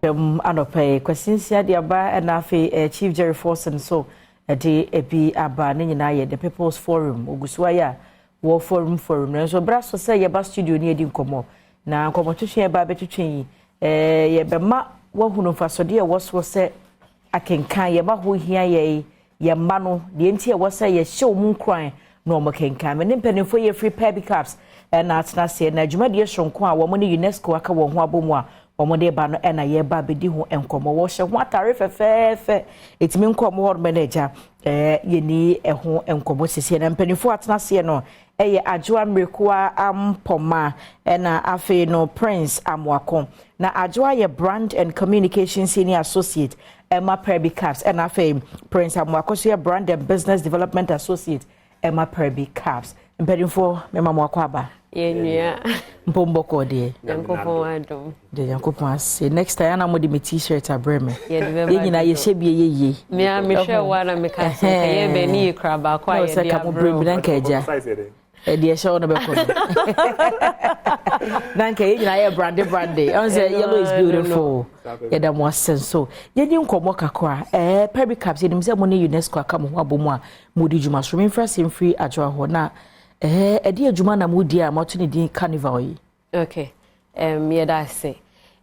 Anope kwasinsia de aba na afi Chief Jerry Forson so de ebi aba ne nyina ye the People's Forum ogusuwa ya wo forum na so bra so say ye ba studio ne edi nkomo na nkomo twetwe ba betwetwe ye be ma wo hunu fasode ye wo so se akenkan ye ba ho hia ye ma no de enti ye wo se ye hyew mu kran no mo kenkan me ne mpanimfo ye free pebby caps na atena se na adwuma de sonko a wo mo ne UNESCO aka wo ho abomu a omode ba no na ye ba bedi ho enkomo wo hye ho atare fefefe etimi nkomo ho manager ye ni ho enkomo sese na mpanifo atena se no eye adwoa mrekoa ampoma na afi no Prince Amwako na adwoa ye brand and communication senior associate Emma Perby Caps na afi Prince Amwako so ye brand and business development associate Emma Perby Caps mpanifo mema mwako aba Yenya mpomboko de Yankopon Adom de Yankopon ase next time na modi me t-shirt abreme yenyina ye hyebie yeye me hwe wa na me ka se ye be ni kra ba kwa ye dia bro bi nanka eja de show no be ko nanka yenyina ye brand on say yellow is beautiful ye da mo senso ye ni nkomo kakwa Perby Caps ye nim se mo ne UNESCO aka mo ho abomu a modi djuma so me mfra sem free adwo ho na edi adwuma na mudi a moto ne din Kaneval yi. Okay. Ye da se.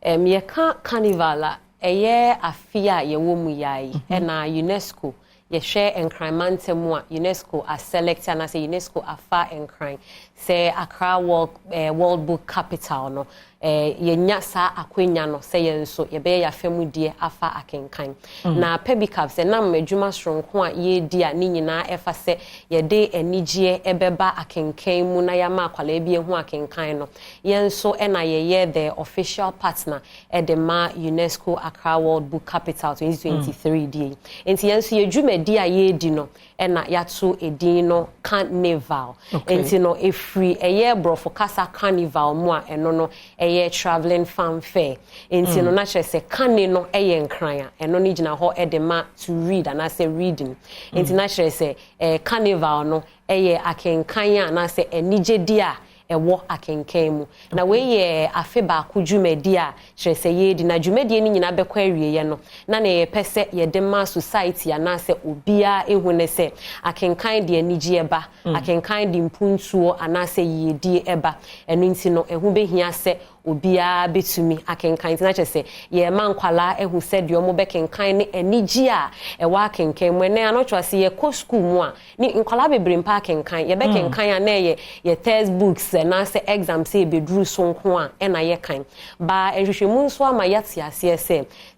Ye ka Kaneval a eye afia ye wo mu yai na UNESCO ye share encrimantemu a UNESCO a select and say UNESCO afa encrim say Accra World Book Capital no ye nya sa akwenya no say ye nso ye be ya famudie afa akenkan na Perby Caps na madwuma stronko a ye di a ni nyina efa se ye de enigye ebeba akenkan mu na ya ma akwala bi ehu akenkan no ye nso na ye the official partner e de ma UNESCO Accra World Book Capital 2023 di enti ye nso ye dwuma di a ye di no na ya to edin no Kaneval enti no free eye brofo kasa Kaneval mu a eno no eye traveling fanfare enti no na chere se kane no eye nkran a eno no gina ho edema to read and I say reading enti na chere se Kaneval no eye akenkan a na se enije dia ewo akenkan mu na we ye afe ba akudwumadi a chere se ye di na dwumadi ni nyina bekwa awie ye no na na ye pese ye de ma society ana se obia ehune se akenkan de anigye eba akenkan de mpuntuo ana se ye di eba eno nti no ehu behia se obia betumi akenkan tina chese ye mankwala ehu se de omo bekenkan ne anigye a ewa akenkan mu na anotwase ye ko school mu a ni nkwala bebre mpa akenkan ye bekenkan a na ye textbooks na se exam se bedru so nko a na ye kan ba ehwehwemu nso ama yate ase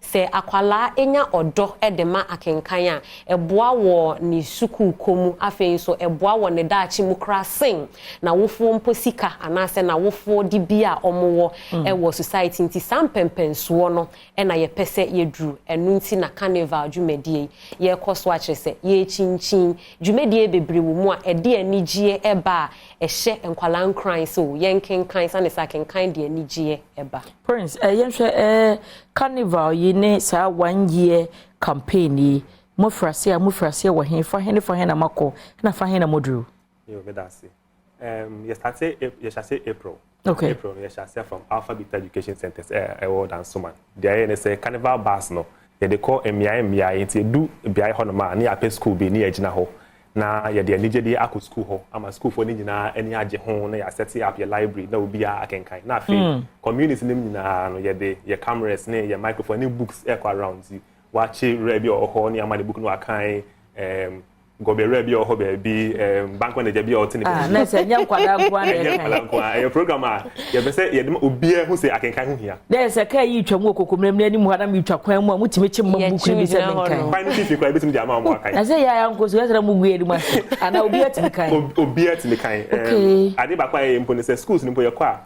se akwala enya odo edema akenkan a eboa wo ni sukuu komu afei so eboa wo ne daachi mu krasen na wofo mposika anase na wofo di bia omowo ewo society nti sampempenso no na ye pese ye dru enu nti na Kaneval dwumadie ye koso a kyerese ye chinchin dwumadie bebre wo mu a ede anigye eba ehye enkwala nkran so ye nkenkan sa ne sa kenkan de anigye eba Prince yenhwe Kaneval yi ne sa 1 year campaign yi mofrase wo hen fa hen na mako na fa hen na modru yo me da se you shall say April. Okay. April, you shall say from Alpha Beta Education Centers, World and Suman. There is a Kaneval bus no. They call MIA into do BI Honoma near a school be near Jina ho. Na ya de anigye aku school ho. Ama school for ni nyina ani age ho na ya set up your library na obi a akenkan. Na fe community nim nyina no ye de your cameras ne your microphone ni books around you. Watch read your ho ni ama the book no akan go be ready or hobby bank when the be or tin na say nyam kwada nkwa your program you be say you obi who say akenkan hu hia there is a kai yi twam okokomrem ni mu hada mi twa kwan mu a mutime chim ma buku bi say menkan kwan ni fi kwa bitum di ama mo akan na say ya nko so yesra mu guedi ma ana obi atimi kan obi atimi kan ade ba kwa ye mpo ne say schools ni mpo ye kwa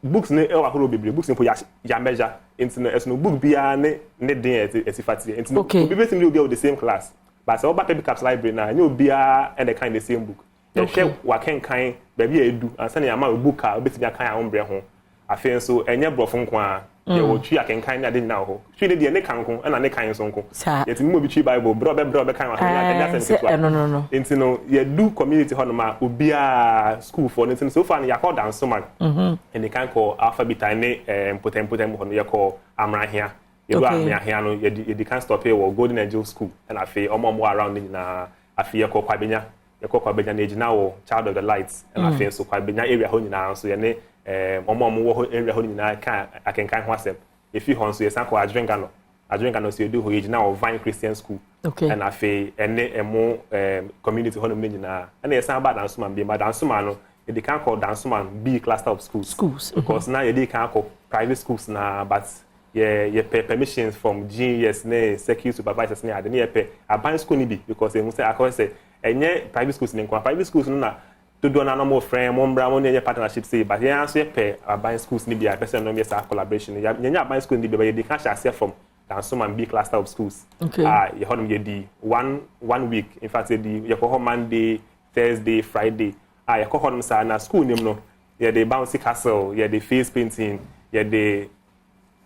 books ne e wa horo bebre books ni mpo ya measure into no book bia ne den esifati into no obi betim obi of the same class. But so Perby Caps library na you be and the kind the same book. You share wa baby edu and send your book a obetimi akan a ombre ho. Afen so enye brofo nko a ye wo twi akenkan na de nyina ho twi de ne kan ko na ne kan so nko ye ti mo bi twi bible bro be kan wa ya na sense to no enti no ye do community ho no ma obia school for enti so far na ya call dance so man and they can call alphabet ne potem ho no ye call amrahia ye do amrahia no ye can stop here wo golden angel school and afi omo around ni na afi ye call kwabenya na ejina wo child of the lights and afi so kwabenya area ho nyina so ye ne omo wo area ho nyina kan akenkan ho asem if you hon so ye san call adwenga no so ye do ho ejina wo Vine Christian School and afi ene emo community ho no nyina and ye san ba dance man bi ma dance man no they can call dance man B cluster of schools because now they can call private schools now but yeah permissions from GES ne security supervisors ne ade ne pe aban school ni bi because they say akọ say enye private schools ne kwa private schools no na do na normal friend mo mbra mo ne partnership say but yeah so pe aban schools ni bi a person no yes collaboration ya aban school ni bi but they can share from dance man B cluster of schools you hold them the one week in fact the you call Monday Thursday Friday I call him sa na school name no yeah the bouncy castle yeah the face painting yeah the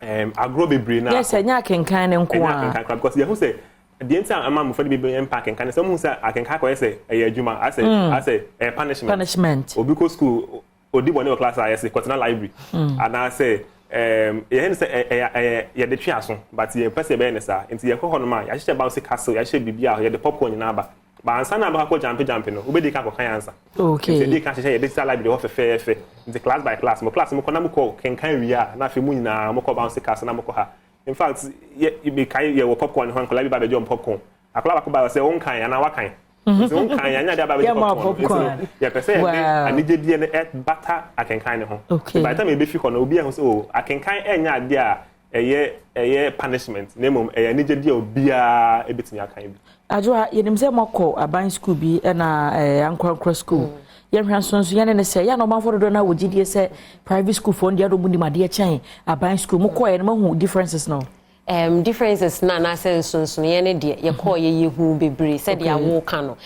agro bebre na yes enya kenkan ne nko a because you say the entire amount of the be impact and can some say I can call say adwuma I say punishment obiko school odi bone class I say continental library and I say you say yeah the triason but you person be nesa nti you call him ma ya hye bouncy castle ya hye bibia ya the popcorn na ba ba ansa na ba ko jump no obedi ka ko kan answer okay so dey kan hye digital library ho fe the class by class mo class mo ko na mo ko kenkan wia na fe mu nyina mo ko bounce castle na mo ko ha in fact you be kai ye wo popcorn ho ko la bi ba be jump popcorn akola ba ko ba say won kan ya na wa kan so won kan ya nya da ba be popcorn ya pese ye anije die ne butter akenkan ne ho by the time e be fi ko na obi ehun so akenkan enya ade a eye punishment na mom anije die obi a ebetimi akan bi Ajoa yenim se mako aban school bi na ankwankwa school yehwan sonso yene ne se ya no manfo do na wogidie se private school for ndia do mu nimade chen aban school mko ye no mahu differences no differences na sense no yene de ye call ye hu bebre said ya wo kan no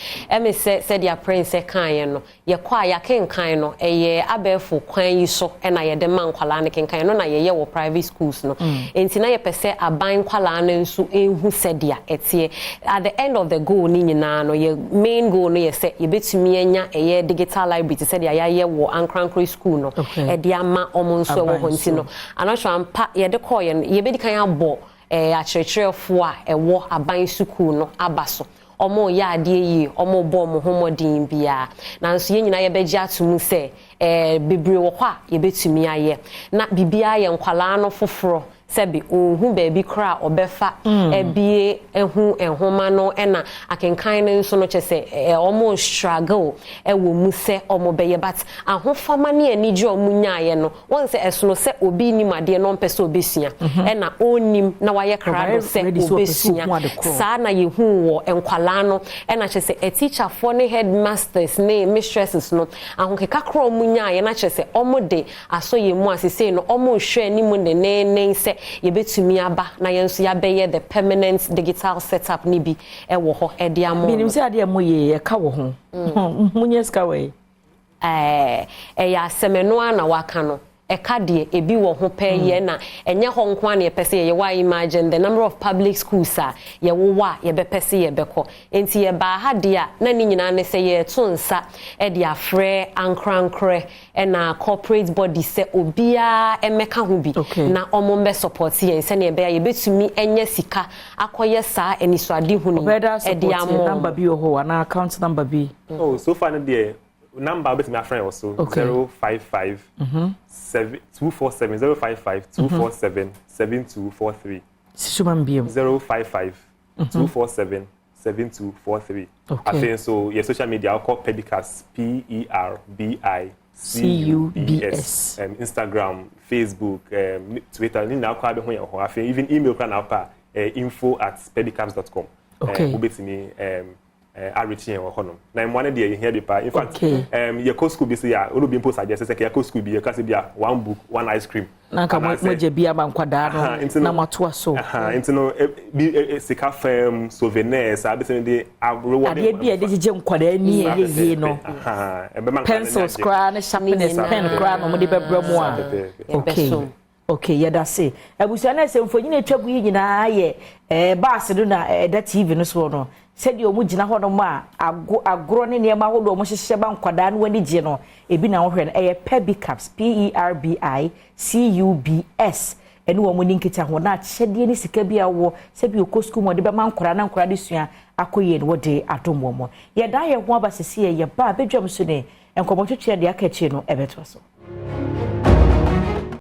me said ya prince kan ye no ye kwa ya kenkan no eye abefo kwan yi so na ye de man kwala ne kenkan no na ye wo private schools no enti na ye pese aban kwala na nso ehu said ya etie at the end of the goal ni nyina no ye main goal no ye se ye betumi anya eye digital library said ya ye wo ankrankro school no e de ama omo nso wo honti no anahwa ampa ye de call ye be di kan abo akyerɛkyerɛfo a ɛwɔ aban sukuu no abaso omo ya ade yi omo bo mo homodin bia nanso ye nyina ye begye atomu se bebre wo kwa ye betumi aye na bibia ye nkwala no foforo sebi ohu baabi kra obefa ebie ehu enhoma no na akenkan ne nso no kyese omo struggle ewo mu se omo beye but ahofama ne anije omu nyaaye no won se esono se obi ni made no mpese obesua na onim na waye kra do se obesua sa na yehu wo enkwala no na kyese a teacher for ne headmasters ne mistresses no ahokeka kra omu nyaaye na kyese omo de aso ye mu asese no omo hwe ni mu ne se ye betumi aba na yenso ya beye the permanent digital setup ni bi wo ho e de amo minim se ade mo ye ka wo ho munye ska we ya semeno na waka no eka de ebi wo ho peye na enye ho nko na ye pese ye wa imagine the number of public schools ye wo wa ye be pese ye beko enti ye ba ha de a na ni nyina ne se ye to nsa e de afre ankrankre na corporate body se obia emeka ho bi na omombe support ye se na ye be ye betumi enye sika akoye sa enisuade hu ni e de amo number bi ho na account number bi oh so far no de number bet my friend also 055 247 055 247 7243 Sisuman BM 055 247 7243 I think so your social media I'll call Pedicus PERBICUBS Instagram Facebook Twitter ni na kwa be ho ye ho I think even email kwa na pa info@pedicus.com ubetimi arichie wo hono na imwane de here be pa in fact your co school be say ya olu bi post suggest say your co school be your class be one book one ice cream na ka mo je bia ba nkwada no na mato so enti no bi sika fam souvenirs abi say de reward ade bia de je nkwada ni ye no pencils cra na sharpness pen cra no mo de bebra mu a Okay, yeah, that's it. Abusia na se mfonyi na twabu yi nyina ye baas do na da TV no so no. Said you mugina ho no ma agro ne ne ma ho do mo hyehye ba nkwada no wani gye no. Ebi na wo hwe no Perbicubs PERBICUBS. Enu wo muni nkita ho na kyede ni sika bia wo se bi okosku mo de be man nkora na nkora de sua akoye no wo de Adom mo. Ye da ye ho abasese ye ba bedwam so ne enkomotwetwe de aka chi no ebeto so.